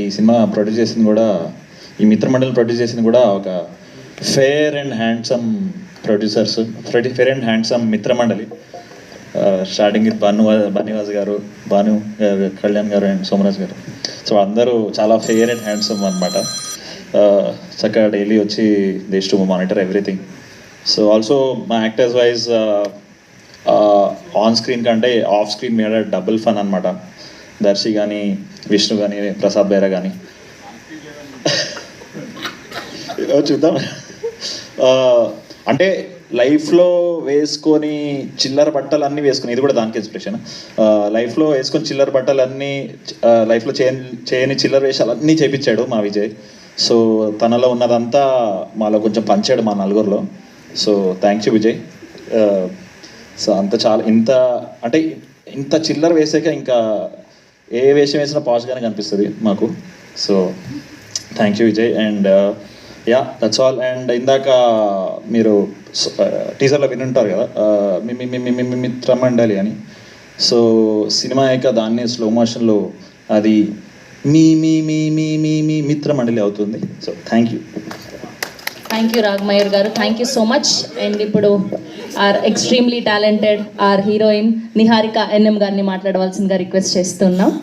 ఈ cinema produce చేసింది కూడా, ఈ మిత్రమండలి ప్రొడ్యూస్ చేసింది కూడా ఒక fair and handsome producers, fair and handsome Mitramandali. Starting with Bunny Vas garu, Bhanu గారు, కళ్యాణ్ గారు అండ్ సోమరాజ్ గారు. సో అందరూ చాలా ఫేర్ అండ్ హ్యాండ్సమ్ అనమాట. చక్కగా డైలీ వచ్చి this to monitor everything. So also మా యాక్టర్స్ వైజ్ ఆన్ స్క్రీన్ కంటే ఆఫ్ స్క్రీన్ మీద డబుల్ ఫన్ అనమాట. దర్శి కానీ, విష్ణు కానీ, ప్రసాద్ బైరా కానీ చూద్దాం. అంటే లైఫ్లో వేసుకొని చిల్లర బట్టలు అన్నీ వేసుకొని, ఇది కూడా దానికి ఇన్స్పిరేషన్. లైఫ్లో వేసుకొని చిల్లర బట్టలు అన్నీ, లైఫ్లో చేయని చిల్లర వేషాలు అన్నీ చేపించాడు మా విజయ్. సో తనలో ఉన్నదంతా మాలో కొంచెం పంచాడు మా నలుగురిలో. So thank you Vijay. So అంత చాలా అంటే ఇంత చిల్లర వేసాక ఇంకా ఏ వేషం వేసినా పాజిటివ్గానే కనిపిస్తుంది మాకు. So thank you Vijay. And yeah, that's all. And ఇందాక మీరు టీజర్లో వినుంటారు కదా, మిత్రమండలి అని. సో సినిమా యొక్క దాన్ని స్లో మోషన్లో అది మీ మీ మీ మీ మీ మీ మిత్రమండలి అవుతుంది. So thank you Raghamayyar garu, thank you so much. And ఇప్పుడు our extremely talented our heroine Niharika NM గారిని మాట్లాడవలసిందిగా రిక్వెస్ట్ చేస్తున్నాం.